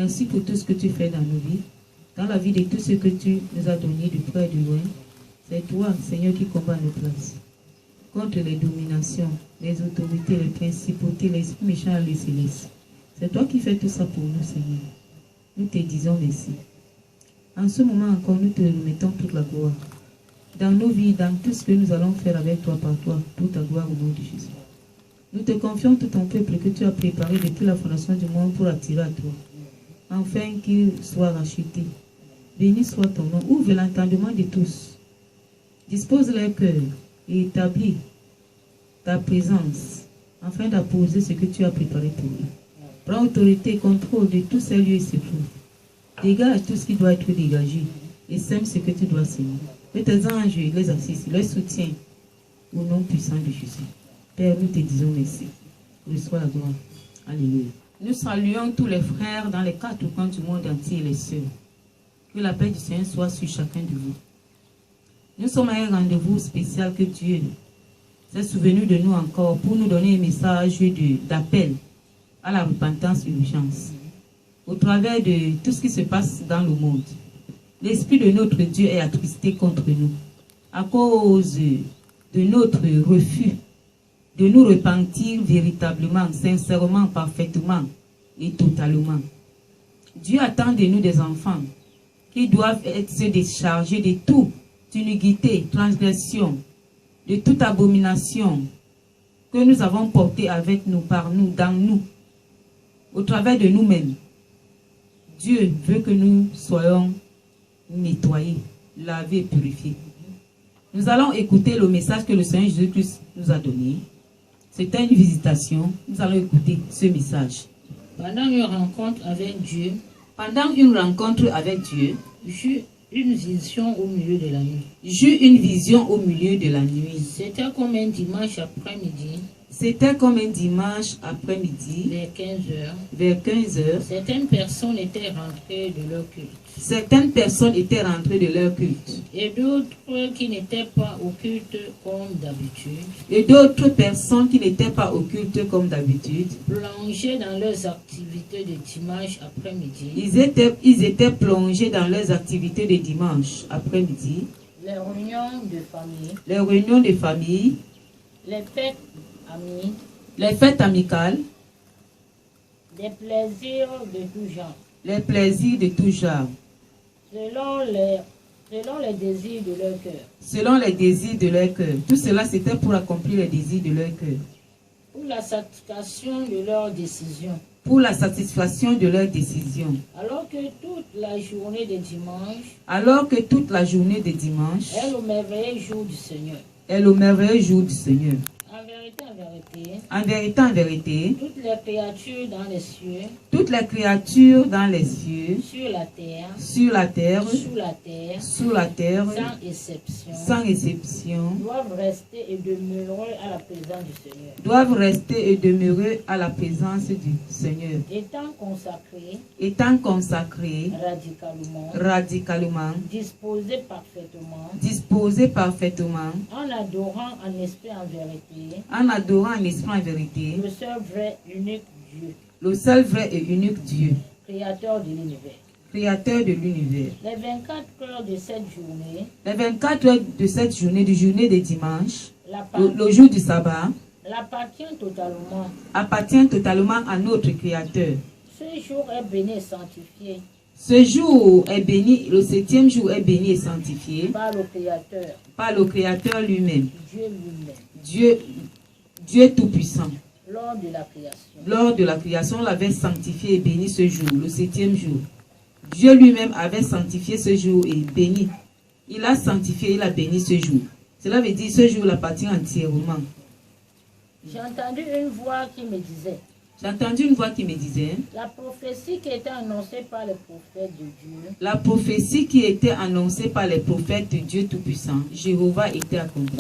Merci pour tout ce que tu fais dans nos vies, dans la vie de tous ceux que tu nous as donnés de près et de loin. C'est toi, Seigneur, qui combat nos places. Contre les dominations, les autorités, les principautés, les esprits méchants et les célestes. C'est toi qui fais tout ça pour nous, Seigneur. Nous te disons merci. En ce moment encore, nous te remettons toute la gloire. Dans nos vies, dans tout ce que nous allons faire avec toi, par toi, pour ta gloire au nom de Jésus. Nous te confions tout ton peuple que tu as préparé depuis la fondation du monde pour attirer à toi. Afin qu'il soit racheté. Béni soit ton nom. Ouvre l'entendement de tous. Dispose leur cœur et établis ta présence afin d'apposer ce que tu as préparé pour eux. Prends autorité et contrôle de tous ces lieux et ces flots. Dégage tout ce qui doit être dégagé et sème ce que tu dois semer. Que tes anges les assistent, les soutiennent au nom puissant de Jésus. Père, nous te disons merci. Reçois la gloire. Alléluia. Nous saluons tous les frères dans les 4 coins du monde entier et les sœurs. Que la paix du Seigneur soit sur chacun de vous. Nous sommes à un rendez-vous spécial que Dieu s'est souvenu de nous encore pour nous donner un message d'appel à la repentance et l'urgence. Au travers de tout ce qui se passe dans le monde, l'Esprit de notre Dieu est attristé contre nous à cause de notre refus de nous repentir véritablement, sincèrement, parfaitement et totalement. Dieu attend de nous des enfants qui doivent se décharger de toute iniquité, transgression, de toute abomination que nous avons portée avec nous, par nous, dans nous, au travers de nous-mêmes. Dieu veut que nous soyons nettoyés, lavés, purifiés. Nous allons écouter le message que le Seigneur Jésus-Christ nous a donné. C'était une visitation. Nous allons écouter ce message. Pendant une rencontre avec Dieu, j'eus une vision au milieu de la nuit. J'eus une vision au milieu de la nuit. C'était comme un dimanche après-midi. C'était comme un dimanche après-midi. Vers 15 heures. Vers 15 heures. Certaines personnes étaient rentrées de leur culte. Certaines personnes étaient rentrées de leur culte. Et d'autres qui n'étaient pas au culte comme d'habitude. Et d'autres personnes qui n'étaient pas au culte comme d'habitude. Plongés dans leurs activités de dimanche après-midi. Ils étaient plongés dans leurs activités de dimanche après-midi. Les réunions de famille. Les réunions de famille. Les fêtes amies. Les fêtes amicales. Des plaisirs de tout genre. Les plaisirs de tout genre. Selon les désirs de leur cœur. Selon les désirs de leur cœur. Tout cela, c'était pour accomplir les désirs de leur cœur. Pour la satisfaction de leurs décisions. Pour la satisfaction de leurs décisions. Alors que toute la journée de dimanche. Alors que toute la journée de dimanche. Est le merveilleux jour du Seigneur. Est le merveilleux jour du Seigneur. En vérité, en vérité. En vérité, en vérité. Toutes les créatures dans les cieux. Toutes les créatures dans les cieux. Sur la terre. Sur la terre. Sous la terre. Sous la terre. Sans exception. Sans exception. Doivent rester et demeurer à la présence du Seigneur. Doivent rester et demeurer à la présence du Seigneur. Étant consacrés. Étant consacrés. Radicalement. Radicalement. Disposés parfaitement. Disposés parfaitement. En adorant en esprit en vérité. En adorant en esprit en vérité. Le seul vrai unique Dieu. Le seul vrai et unique Dieu. Créateur de l'univers. Créateur de l'univers. Les 24 heures de cette journée. Les 24 heures de cette journée, du journée de dimanche. Le jour du sabbat. Appartient totalement à notre Créateur. Ce jour est béni et sanctifié. Ce jour est béni, le 7e jour est béni et sanctifié. Par le Créateur. Par le Créateur lui-même. Dieu lui-même. Dieu tout-puissant. Lors de la création. Lors de la création, on l'avait sanctifié et béni ce jour, le 7e jour. Dieu lui-même avait sanctifié ce jour et béni. Il a sanctifié, il a béni ce jour. Cela veut dire ce jour appartient entièrement. J'ai entendu une voix qui me disait. J'ai entendu une voix qui me disait. La prophétie qui était annoncée par les prophètes de Dieu. La prophétie qui était annoncée par les prophètes de Dieu Tout-Puissant, Jéhovah, était accomplie.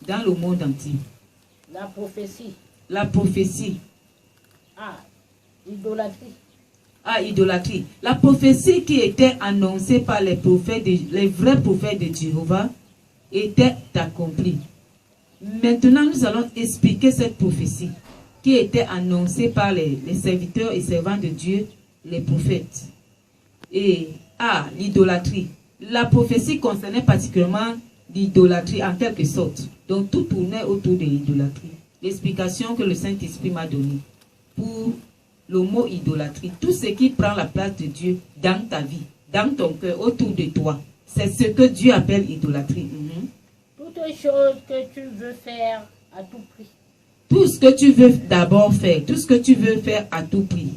Dans le monde entier. La prophétie. La prophétie. Idolâtrie. Idolâtrie. La prophétie qui était annoncée par les prophètes, les vrais prophètes de Jéhovah, était accomplie. Maintenant, nous allons expliquer cette prophétie qui était annoncée par les serviteurs et servants de Dieu les prophètes. Et l'idolâtrie. La prophétie concernait particulièrement l'idolâtrie en quelque sorte. Donc tout tournait autour de l'idolâtrie. L'explication que le Saint-Esprit m'a donnée pour le mot idolâtrie, tout ce qui prend la place de Dieu dans ta vie, dans ton cœur, autour de toi, c'est ce que Dieu appelle idolâtrie. Toutes les choses que tu veux faire à tout prix. Tout ce que tu veux d'abord faire, tout ce que tu veux faire à tout prix.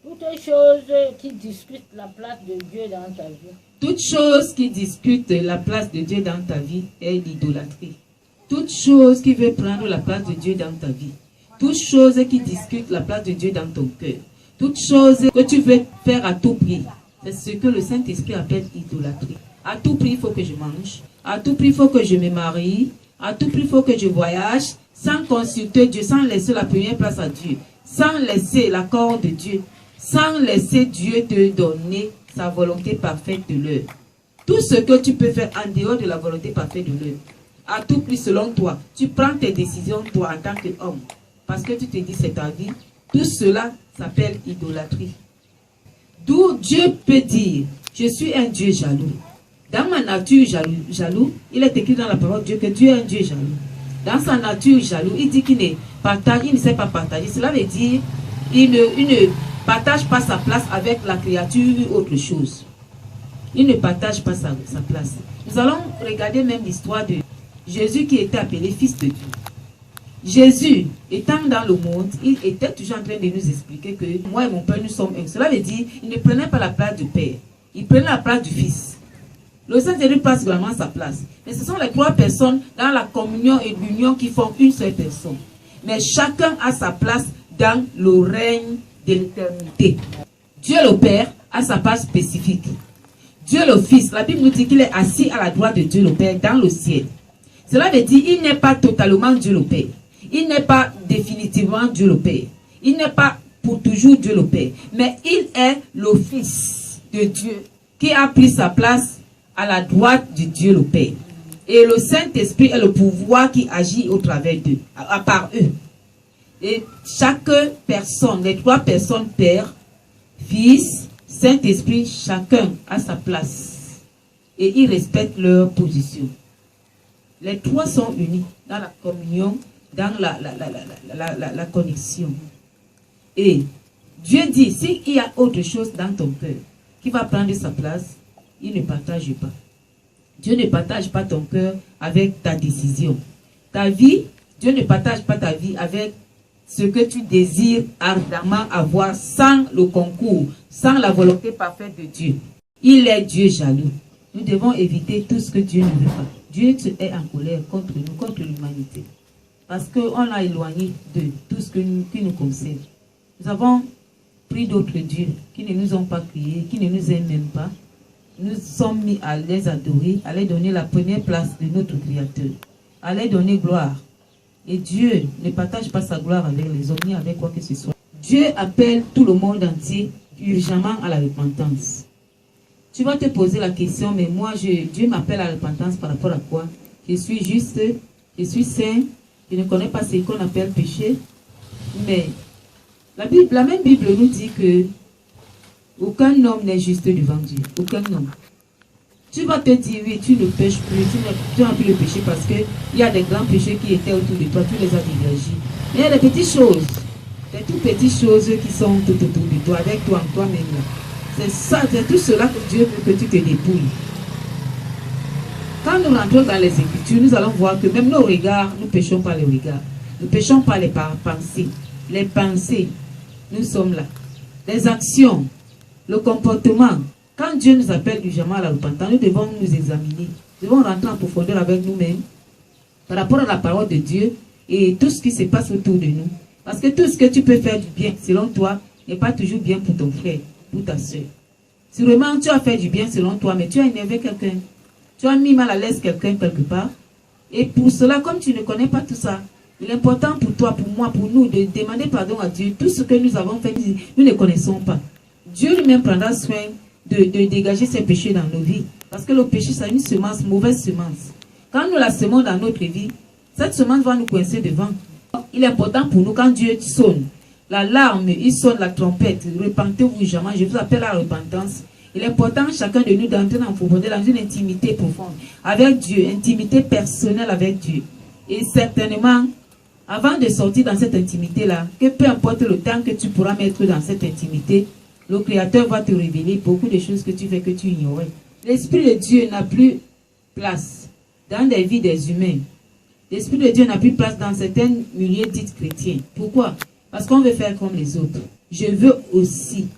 Toutes les choses qui discutent la place de Dieu dans ta vie. Toute chose qui discute la place de Dieu dans ta vie est l'idolâtrie. Toute chose qui veut prendre la place de Dieu dans ta vie. Toute chose qui discute la place de Dieu dans ton cœur. Toute chose que tu veux faire à tout prix. C'est ce que le Saint-Esprit appelle idolâtrie. À tout prix, il faut que je mange. À tout prix, il faut que je me marie. À tout prix, il faut que je voyage. Sans consulter Dieu, sans laisser la première place à Dieu. Sans laisser l'accord de Dieu. Sans laisser Dieu te donner sa volonté parfaite de l'heure. Tout ce que tu peux faire en dehors de la volonté parfaite de l'heure. À tout prix selon toi. Tu prends tes décisions toi en tant qu'homme. Parce que tu te dis c'est ta vie. Tout cela s'appelle idolâtrie. D'où Dieu peut dire, je suis un Dieu jaloux. Dans ma nature jaloux, il est écrit dans la parole de Dieu que Dieu est un Dieu jaloux. Dans sa nature jaloux, il dit qu'il ne sait pas partager. Cela veut dire il ne partage pas sa place avec la créature ou autre chose. Il ne partage pas sa place. Nous allons regarder même l'histoire de Jésus qui était appelé fils de Dieu. Jésus, étant dans le monde, il était toujours en train de nous expliquer que moi et mon Père, nous sommes un. Cela veut dire qu'il ne prenait pas la place du Père. Il prenait la place du Fils. Le Saint-Esprit place vraiment sa place. Mais ce sont les trois personnes dans la communion et l'union qui font une seule personne. Mais chacun a sa place dans le règne de l'éternité. Dieu le Père a sa place spécifique. Dieu le Fils, la Bible nous dit qu'il est assis à la droite de Dieu le Père dans le ciel. Cela veut dire qu'il n'est pas totalement Dieu le Père. Il n'est pas définitivement Dieu le Père. Il n'est pas pour toujours Dieu le Père. Mais il est le Fils de Dieu qui a pris sa place à la droite de Dieu le Père. Et le Saint-Esprit est le pouvoir qui agit au travers d'eux, à part eux. Et chaque personne, les trois personnes, Père, Fils, Saint-Esprit, chacun a sa place. Et ils respectent leur position. Les trois sont unis dans la communion, dans la connexion. Et Dieu dit, s'il y a autre chose dans ton cœur qui va prendre sa place, il ne partage pas. Dieu ne partage pas ton cœur avec ta décision. Ta vie, Dieu ne partage pas ta vie avec ce que tu désires ardemment avoir sans le concours, sans la volonté parfaite de Dieu. Il est Dieu jaloux. Nous devons éviter tout ce que Dieu ne veut pas. Dieu est en colère contre nous, contre l'humanité. Parce qu'on a éloigné de tout ce qui nous concerne. Nous avons pris d'autres dieux qui ne nous ont pas criés, qui ne nous aiment même pas. Nous sommes mis à les adorer, à les donner la première place de notre Créateur, à les donner gloire. Et Dieu ne partage pas sa gloire avec les hommes, ni avec quoi que ce soit. Dieu appelle tout le monde entier urgemment à la repentance. Tu vas te poser la question, mais moi, Dieu m'appelle à la repentance par rapport à quoi? Je suis juste, je suis saint, je ne connais pas ce qu'on appelle péché. Mais la même Bible nous dit que aucun homme n'est juste devant Dieu. Aucun homme. Tu vas te dire, oui, tu ne pêches plus, tu n'as plus le péché parce qu'il y a des grands péchés qui étaient autour de toi, tu les as dégagés. Mais il y a des petites choses, des toutes petites choses qui sont tout autour de toi, avec toi, en toi-même. C'est ça, c'est tout cela que Dieu veut que tu te dépouilles. Quand nous rentrons dans les Écritures, nous allons voir que même nos regards, nous ne péchons pas les regards. Nous ne péchons pas les pensées. Les pensées, nous sommes là. Les actions, le comportement. Quand Dieu nous appelle urgemment à la repentance, nous devons nous examiner. Nous devons rentrer en profondeur avec nous-mêmes par rapport à la parole de Dieu et tout ce qui se passe autour de nous. Parce que tout ce que tu peux faire du bien, selon toi, n'est pas toujours bien pour ton frère, pour ta soeur. Sûrement, tu as fait du bien selon toi, mais tu as énervé quelqu'un. Tu as mis mal à l'aise quelqu'un quelque part. Et pour cela, comme tu ne connais pas tout ça, il est important pour toi, pour moi, pour nous, de demander pardon à Dieu. Tout ce que nous avons fait, nous ne connaissons pas. Dieu lui-même prendra soin de dégager ces péchés dans nos vies. Parce que le péché, c'est une semence, mauvaise semence. Quand nous la semons dans notre vie, cette semence va nous coincer devant. Il est important pour nous, quand Dieu sonne, la larme, il sonne la trompette. Repentez-vous jamais. Je vous appelle à la repentance. Il est important chacun de nous d'entrer dans une intimité profonde avec Dieu, intimité personnelle avec Dieu. Et certainement, avant de sortir dans cette intimité-là, que peu importe le temps que tu pourras mettre dans cette intimité, le Créateur va te révéler beaucoup de choses que tu fais que tu ignorais. L'Esprit de Dieu n'a plus place dans les vies des humains. L'Esprit de Dieu n'a plus place dans certains milieux dits chrétiens. Pourquoi? Parce qu'on veut faire comme les autres. Je veux aussi.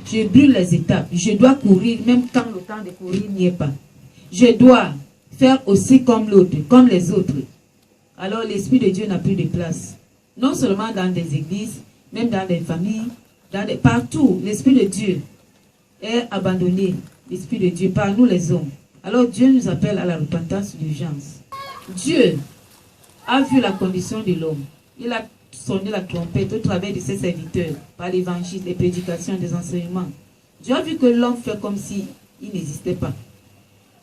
Je brûle les étapes. Je dois courir même quand le temps de courir n'y est pas. Je dois faire aussi comme l'autre, comme les autres. Alors l'Esprit de Dieu n'a plus de place. Non seulement dans des églises, même dans des familles, partout, l'Esprit de Dieu est abandonné. L'Esprit de Dieu par nous les hommes. Alors Dieu nous appelle à la repentance d'urgence. Dieu a vu la condition de l'homme. Il a sonné la trompette au travers de ses serviteurs, par l'évangile, les prédications, des enseignements. Dieu a vu que l'homme fait comme si il n'existait pas.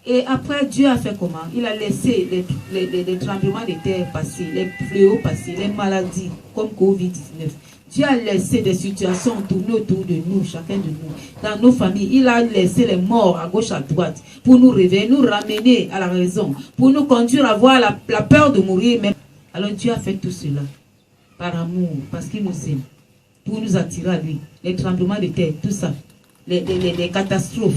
Et après, Dieu a fait comment? Il a laissé les tremblements de terre passer, les fléaux passer, les maladies comme Covid-19. Dieu a laissé des situations tourner autour de nous, chacun de nous, dans nos familles. Il a laissé les morts à gauche, à droite, pour nous réveiller, nous ramener à la raison, pour nous conduire à voir la peur de mourir. Mais... Alors Dieu a fait tout cela, par amour, parce qu'il nous aime, pour nous attirer à lui. Les tremblements de terre, tout ça, les catastrophes.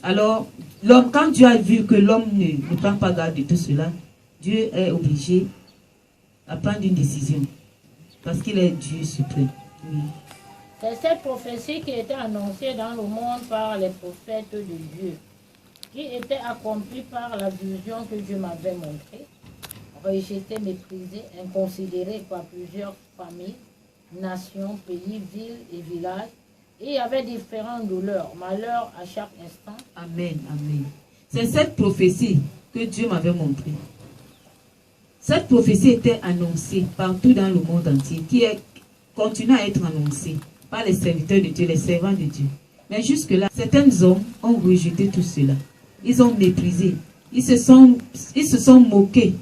Alors, l'homme, quand Dieu a vu que l'homme ne prend pas garde de tout cela, Dieu est obligé à prendre une décision. Parce qu'il est Dieu suprême. Oui. C'est cette prophétie qui était annoncée dans le monde par les prophètes de Dieu, qui était accomplie par la vision que Dieu m'avait montrée, rejetée, méprisée, inconsidérée par plusieurs familles, nations, pays, villes et villages. Et il y avait différentes douleurs, malheurs à chaque instant. Amen, amen. C'est cette prophétie que Dieu m'avait montrée. Cette prophétie était annoncée partout dans le monde entier, qui continue à être annoncée par les serviteurs de Dieu, les servants de Dieu. Mais jusque-là, certains hommes ont rejeté tout cela. Ils ont méprisé. Ils se sont moqués,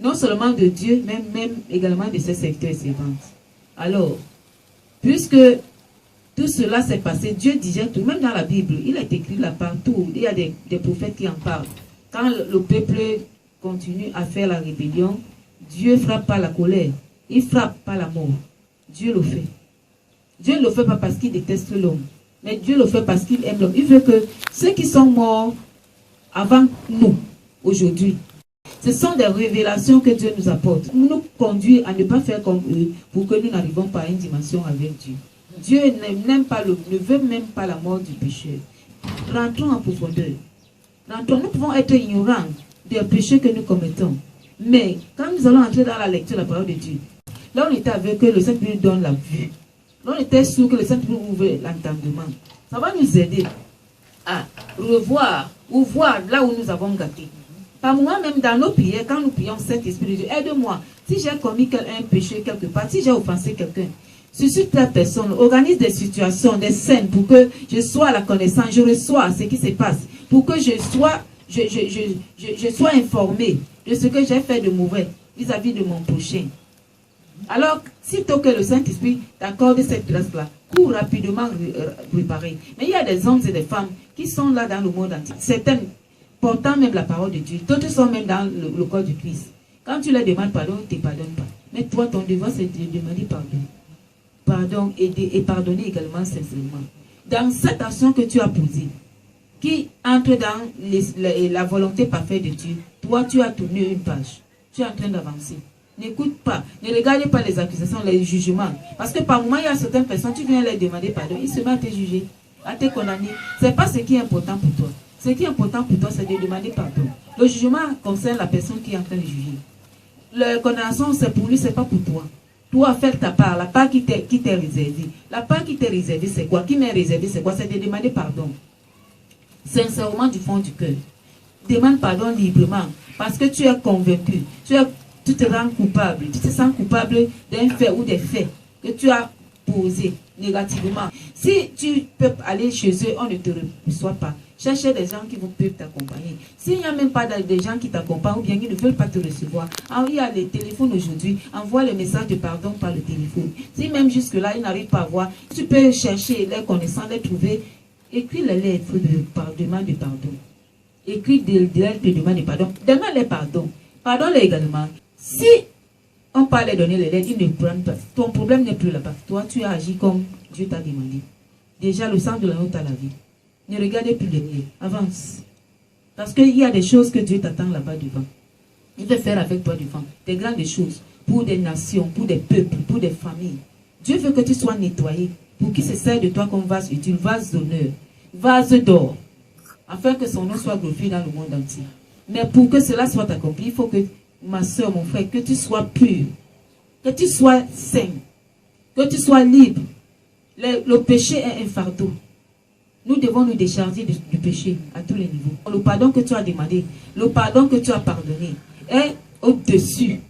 non seulement de Dieu, mais même également de ses serviteurs et servantes. Alors, puisque tout cela s'est passé, Dieu disait tout, même dans la Bible, il est écrit là partout, il y a des prophètes qui en parlent. Quand le peuple continue à faire la rébellion, Dieu frappe par la colère, il frappe par la mort. Dieu le fait. Dieu ne le fait pas parce qu'il déteste l'homme, mais Dieu le fait parce qu'il aime l'homme. Il veut que ceux qui sont morts avant nous, aujourd'hui, ce sont des révélations que Dieu nous apporte. Nous conduit à ne pas faire comme eux pour que nous n'arrivons pas à une dimension avec Dieu. Dieu ne veut même pas la mort du pécheur. Rentrons en profondeur. Nous pouvons être ignorants des péchés que nous commettons. Mais quand nous allons entrer dans la lecture de la parole de Dieu, là on était aveugle, que le Saint-Esprit nous donne la vue. Là on était sourd, que le Saint-Esprit ouvre l'entendement. Ça va nous aider à revoir ou voir là où nous avons gâté. Par moment même dans nos prières, quand nous prions Saint-Esprit de Dieu, aide-moi. Si j'ai commis un péché quelque part, si j'ai offensé quelqu'un, suscite la personne, organise des situations, des scènes pour que je sois à la connaissance, je reçois ce qui se passe, pour que je sois informé de ce que j'ai fait de mauvais vis-à-vis de mon prochain. Alors, sitôt que le Saint-Esprit t'accorde cette grâce-là, cours rapidement réparer. Mais il y a des hommes et des femmes qui sont là dans le monde entier. Certains portant même la parole de Dieu, d'autres sont même dans le corps du Christ. Quand tu leur demandes pardon, ils ne te pardonnent pas. Mais toi, ton devoir, c'est de demander pardon. Pardon et pardonner également sincèrement. Dans cette action que tu as posée, qui entre dans la volonté parfaite de Dieu, toi tu as tourné une page. Tu es en train d'avancer. N'écoute pas, ne regarde pas les accusations, les jugements. Parce que par moment, il y a certaines personnes, tu viens leur demander pardon, ils se mettent à te juger, à te condamner. Ce n'est pas ce qui est important pour toi. Ce qui est important pour toi, c'est de demander pardon. Le jugement concerne la personne qui est en train de juger. La condamnation, c'est pour lui, ce n'est pas pour toi. Toi, faire ta part, la part qui t'est réservée. La part qui t'est réservée, c'est quoi? Qui m'est réservée, c'est quoi? C'est de demander pardon. Sincèrement du fond du cœur. Demande pardon librement. Parce que tu es convaincu. Tu te rends coupable. Tu te sens coupable d'un fait ou des faits que tu as posés négativement. Si tu peux aller chez eux, on ne te reçoit pas. Cherchez des gens qui peuvent t'accompagner. S'il n'y a même pas des gens qui t'accompagnent ou bien qui ne veulent pas te recevoir, il y a les téléphones aujourd'hui, envoie le message de pardon par le téléphone. Si même jusque-là, ils n'arrivent pas à voir, tu peux chercher les connaissances, les trouver. Écris les lettres de demande de pardon. Écris des lettres de demande de pardon. Demande les pardons. Pardonne-les également. Si on parle de donner les lettres, ils ne prennent pas. Ton problème n'est plus là-bas. Toi, tu as agi comme Dieu t'a demandé. Déjà, le sang de l'agneau t'a lavé. Ne regardez plus derrière. Avance. Parce qu'il y a des choses que Dieu t'attend là-bas devant. Il veut faire avec toi devant. Des grandes choses. Pour des nations, pour des peuples, pour des familles. Dieu veut que tu sois nettoyé. Pour qu'il se sert de toi comme vase utile, vase d'honneur, vase d'or. Afin que son nom soit glorifié dans le monde entier. Mais pour que cela soit accompli, il faut que, ma soeur, mon frère, que tu sois pur. Que tu sois saint. Que tu sois libre. Le péché est un fardeau. Nous devons nous décharger du péché à tous les niveaux. Le pardon que tu as demandé, le pardon que tu as pardonné est au-dessus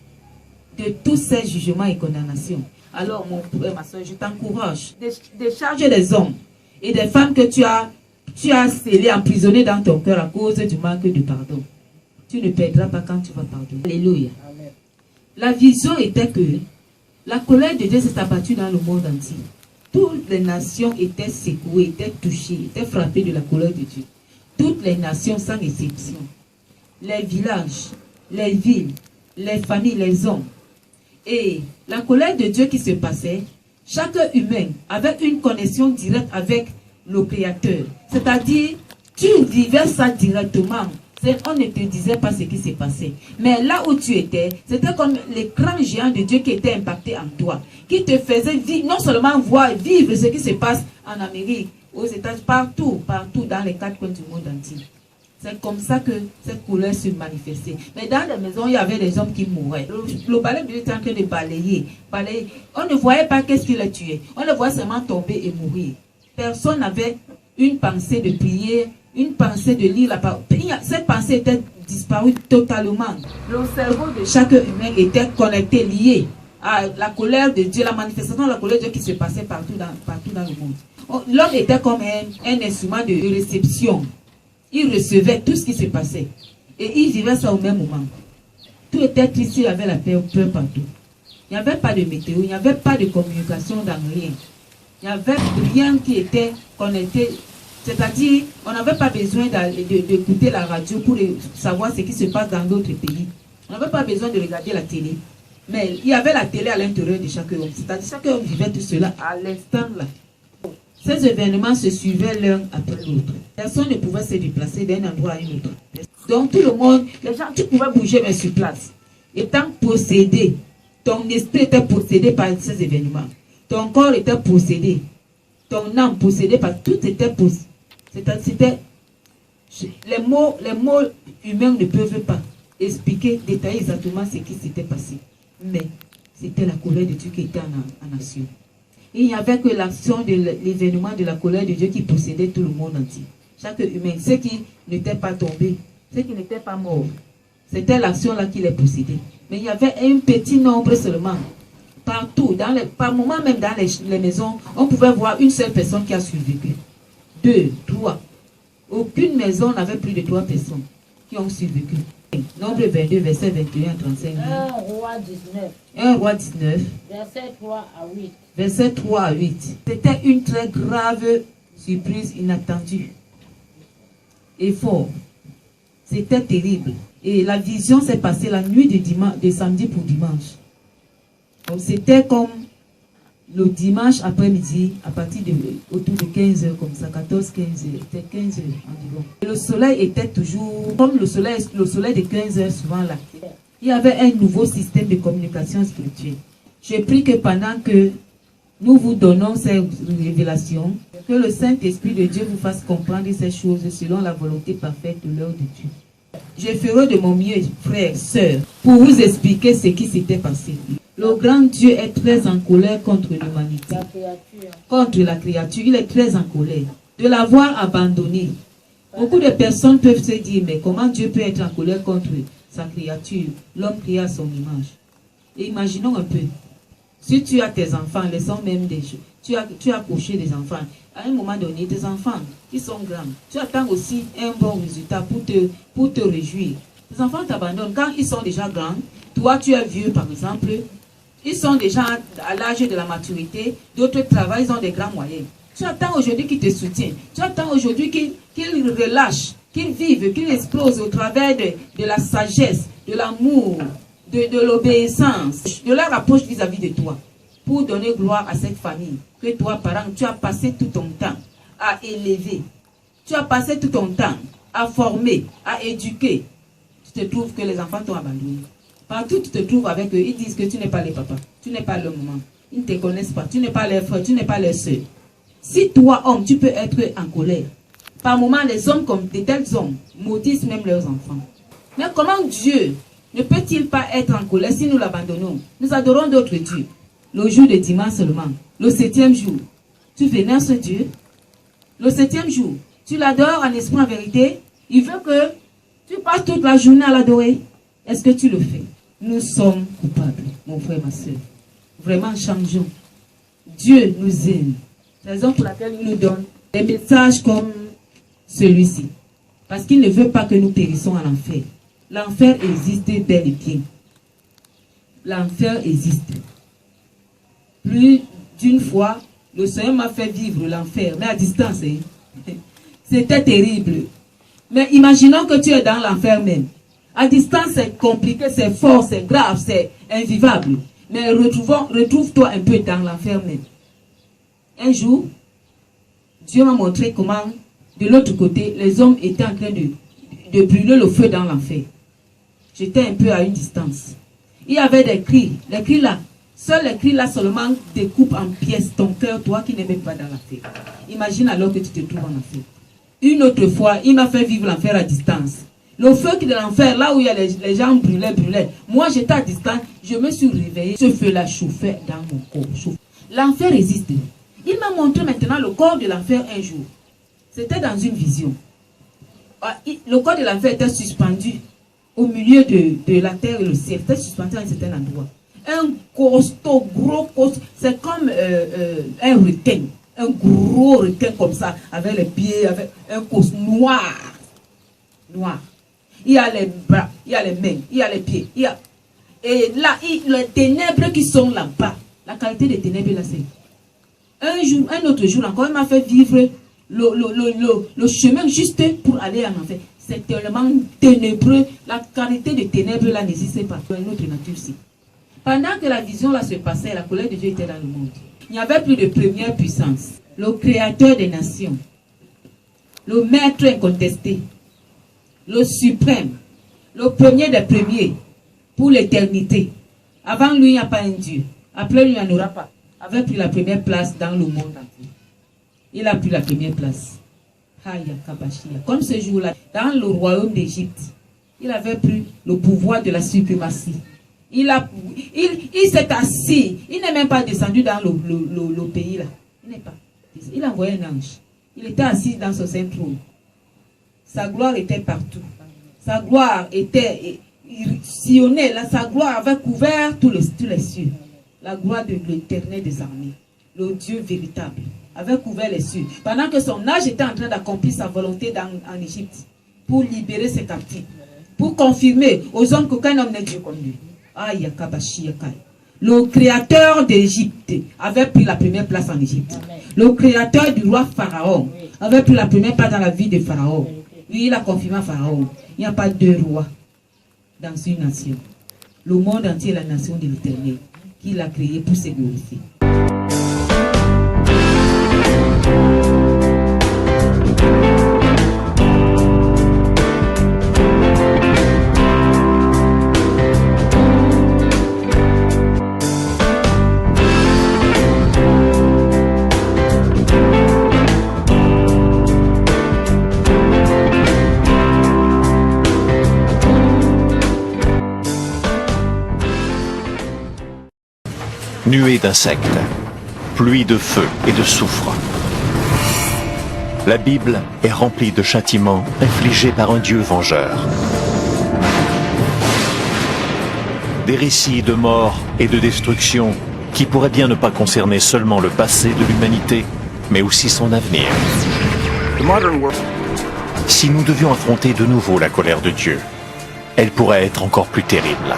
de tous ces jugements et condamnations. Alors, mon frère, ma soeur, je t'encourage. Décharge des hommes et des femmes que tu as scellés, emprisonnés dans ton cœur à cause du manque de pardon. Tu ne perdras pas quand tu vas pardonner. Alléluia. Amen. La vision était que la colère de Dieu s'est abattue dans le monde entier. Toutes les nations étaient secouées, étaient touchées, étaient frappées de la colère de Dieu. Toutes les nations sans exception. Les villages, les villes, les familles, les hommes. Et la colère de Dieu qui se passait, chaque humain avait une connexion directe avec le Créateur. C'est-à-dire, tu vivais ça directement. On ne te disait pas ce qui s'est passé. Mais là où tu étais, c'était comme l'écran géant de Dieu qui était impacté en toi. Qui te faisait vivre, non seulement voir, vivre ce qui se passe en Amérique, aux États-Unis, partout dans les 4 coins du monde entier. C'est comme ça que cette couleur se manifestait. Mais dans les maisons, il y avait des hommes qui mouraient. Le balai de Dieu était en train de balayer. On ne voyait pas qu'est-ce qui les tuait. On les voyait seulement tomber et mourir. Personne n'avait une pensée de prier, une pensée de lire la parole. Cette pensée était disparue totalement. Le cerveau de chaque humain était connecté, lié à la colère de Dieu, la manifestation de la colère de Dieu qui se passait partout dans le monde. L'homme était comme un instrument de réception. Il recevait tout ce qui se passait. Et il vivait ça au même moment. Tout était triste, il y avait la peur partout. Il n'y avait pas de météo, il n'y avait pas de communication dans rien. Il n'y avait rien qui était connecté. C'est-à-dire, on n'avait pas besoin d'écouter la radio pour savoir ce qui se passe dans d'autres pays. On n'avait pas besoin de regarder la télé. Mais il y avait la télé à l'intérieur de chaque homme. C'est-à-dire, chaque homme vivait tout cela à l'instant là. Ces événements se suivaient l'un après l'autre. Personne ne pouvait se déplacer d'un endroit à un autre. Donc tout le monde, les gens, tu pouvais bouger mais sur place. Étant possédé, ton esprit était possédé par ces événements. Ton corps était possédé. Ton âme possédée par tout était possédé. C'était les mots humains ne peuvent pas expliquer, détailler exactement ce qui s'était passé. Mais c'était la colère de Dieu qui était en action. Il n'y avait que l'action de l'événement de la colère de Dieu qui possédait tout le monde entier. Chaque humain, ceux qui n'étaient pas tombés, ceux qui n'étaient pas morts, c'était l'action là qui les possédait. Mais il y avait un petit nombre seulement. Partout, par moment même dans les maisons, on pouvait voir une seule personne qui a survécu. 2, 3. Aucune maison n'avait plus de 3 personnes qui ont survécu. Nombre 22, verset 21 à 35. 1 Roi 19. 1 Roi 19. Verset 3 à 8. Verset 3 à 8. C'était une très grave surprise inattendue. Et fort. C'était terrible. Et la vision s'est passée la nuit de samedi pour dimanche. Donc c'était comme le dimanche après-midi, à partir autour de 15h, comme ça, 14, 15h, c'était 15h environ. Et le soleil était toujours, comme le soleil de 15h souvent là. Il y avait un nouveau système de communication spirituelle. J'ai pris que pendant que nous vous donnons ces révélations, que le Saint-Esprit de Dieu vous fasse comprendre ces choses selon la volonté parfaite de l'heure de Dieu. Je ferai de mon mieux, frères, sœurs, pour vous expliquer ce qui s'était passé. Le grand Dieu est très en colère contre l'humanité, contre la créature. Il est très en colère de l'avoir abandonné. Beaucoup de personnes peuvent se dire, mais comment Dieu peut être en colère contre sa créature, l'homme créé à son image. Et imaginons un peu, si tu as tes enfants, les sont même des choses. tu as couché des enfants. À un moment donné, des enfants qui sont grands, tu attends aussi un bon résultat pour te réjouir. Les enfants t'abandonnent quand ils sont déjà grands. Toi, tu es vieux, par exemple. Ils sont déjà à l'âge de la maturité. D'autres travaillent, ils ont des grands moyens. Tu attends aujourd'hui qu'ils te soutiennent. Tu attends aujourd'hui qu'ils relâchent, qu'ils vivent, qu'ils explosent au travers de la sagesse, de l'amour, de l'obéissance, de leur approche vis-à-vis de toi. Pour donner gloire à cette famille que toi, parent, tu as passé tout ton temps à élever. Tu as passé tout ton temps à former, à éduquer. Tu te trouves que les enfants t'ont abandonné. Partout tu te trouves avec eux, ils disent que tu n'es pas les papas, tu n'es pas leur maman. Ils ne te connaissent pas, tu n'es pas leur frère, tu n'es pas leur soeur. Si toi, homme, tu peux être en colère, par moments, les hommes comme de tels hommes maudissent même leurs enfants. Mais comment Dieu ne peut-il pas être en colère si nous l'abandonnons? Nous adorons d'autres dieux. Le jour de dimanche seulement, le 7e jour, tu vénères ce Dieu. Le 7e jour, tu l'adores en esprit, en vérité. Il veut que tu passes toute la journée à l'adorer. Est-ce que tu le fais? Nous sommes coupables, mon frère, ma soeur. Vraiment, changeons. Dieu nous aime. C'est la raison pour laquelle il nous donne des messages comme celui-ci. Parce qu'il ne veut pas que nous périssons en enfer. L'enfer existe bel et bien. L'enfer existe. Plus d'une fois, le Seigneur m'a fait vivre l'enfer, mais à distance. Hein? C'était terrible. Mais imaginons que tu es dans l'enfer même. À distance, c'est compliqué, c'est fort, c'est grave, c'est invivable. Mais retrouve-toi un peu dans l'enfer même. Un jour, Dieu m'a montré comment, de l'autre côté, les hommes étaient en train de brûler le feu dans l'enfer. J'étais un peu à une distance. Il y avait des cris. Les cris là, seuls les cris là seulement découpent en pièces ton cœur, toi qui n'es même pas dans l'enfer. Imagine alors que tu te trouves en enfer. Une autre fois, il m'a fait vivre l'enfer à distance. Le feu de l'enfer, là où il y a les gens brûlaient. Moi, j'étais à distance, je me suis réveillé. Ce feu-là chauffait dans mon corps. L'enfer existe. Il m'a montré maintenant le corps de l'enfer un jour. C'était dans une vision. Le corps de l'enfer était suspendu au milieu de la terre et le ciel. C'était suspendu à un certain endroit. Un costaud, gros costaud. C'est comme un requin. Un gros requin comme ça, avec les pieds, avec un costaud noir. Noir. Il y a les bras, il y a les mains, il y a les pieds. Et là, les ténèbres qui sont là-bas. La qualité des ténèbres là, c'est... Un autre jour encore, il m'a fait vivre le chemin juste pour aller en enfer. C'est tellement ténébreux. La qualité des ténèbres là n'existe pas. Une autre nature aussi. Pendant que la vision là se passait, la colère de Dieu était dans le monde. Il n'y avait plus de première puissance. Le créateur des nations, le maître incontesté, le suprême, le premier des premiers, pour l'éternité. Avant lui, il n'y a pas un Dieu. Après lui, il n'y en aura pas. Avait pris la première place dans le monde entier. Il a pris la première place. Comme ce jour-là, dans le royaume d'Égypte, il avait pris le pouvoir de la suprématie. Il s'est assis. Il n'est même pas descendu dans le pays là. Il a envoyé un ange. Il était assis dans son saint trône. Sa gloire était partout. Sa gloire était sillonnée. Sa gloire avait couvert tous les cieux. La gloire de l'Éternel des armées, le Dieu véritable, avait couvert les cieux. Pendant que son âge était en train d'accomplir sa volonté en Égypte, pour libérer ses captifs, pour confirmer aux hommes qu'aucun homme n'est Dieu comme lui. Le créateur d'Égypte avait pris la première place en Égypte. Le créateur du roi Pharaon avait pris la première place dans la vie de Pharaon. Lui, il a confirmé à Pharaon. Il n'y a pas deux rois dans une nation. Le monde entier est la nation de l'Éternel qu'il a créé pour se glorifier. Nuée d'insectes, pluie de feu et de soufre. La Bible est remplie de châtiments infligés par un Dieu vengeur. Des récits de mort et de destruction qui pourrait bien ne pas concerner seulement le passé de l'humanité, mais aussi son avenir. Si nous devions affronter de nouveau la colère de Dieu, elle pourrait être encore plus terrible.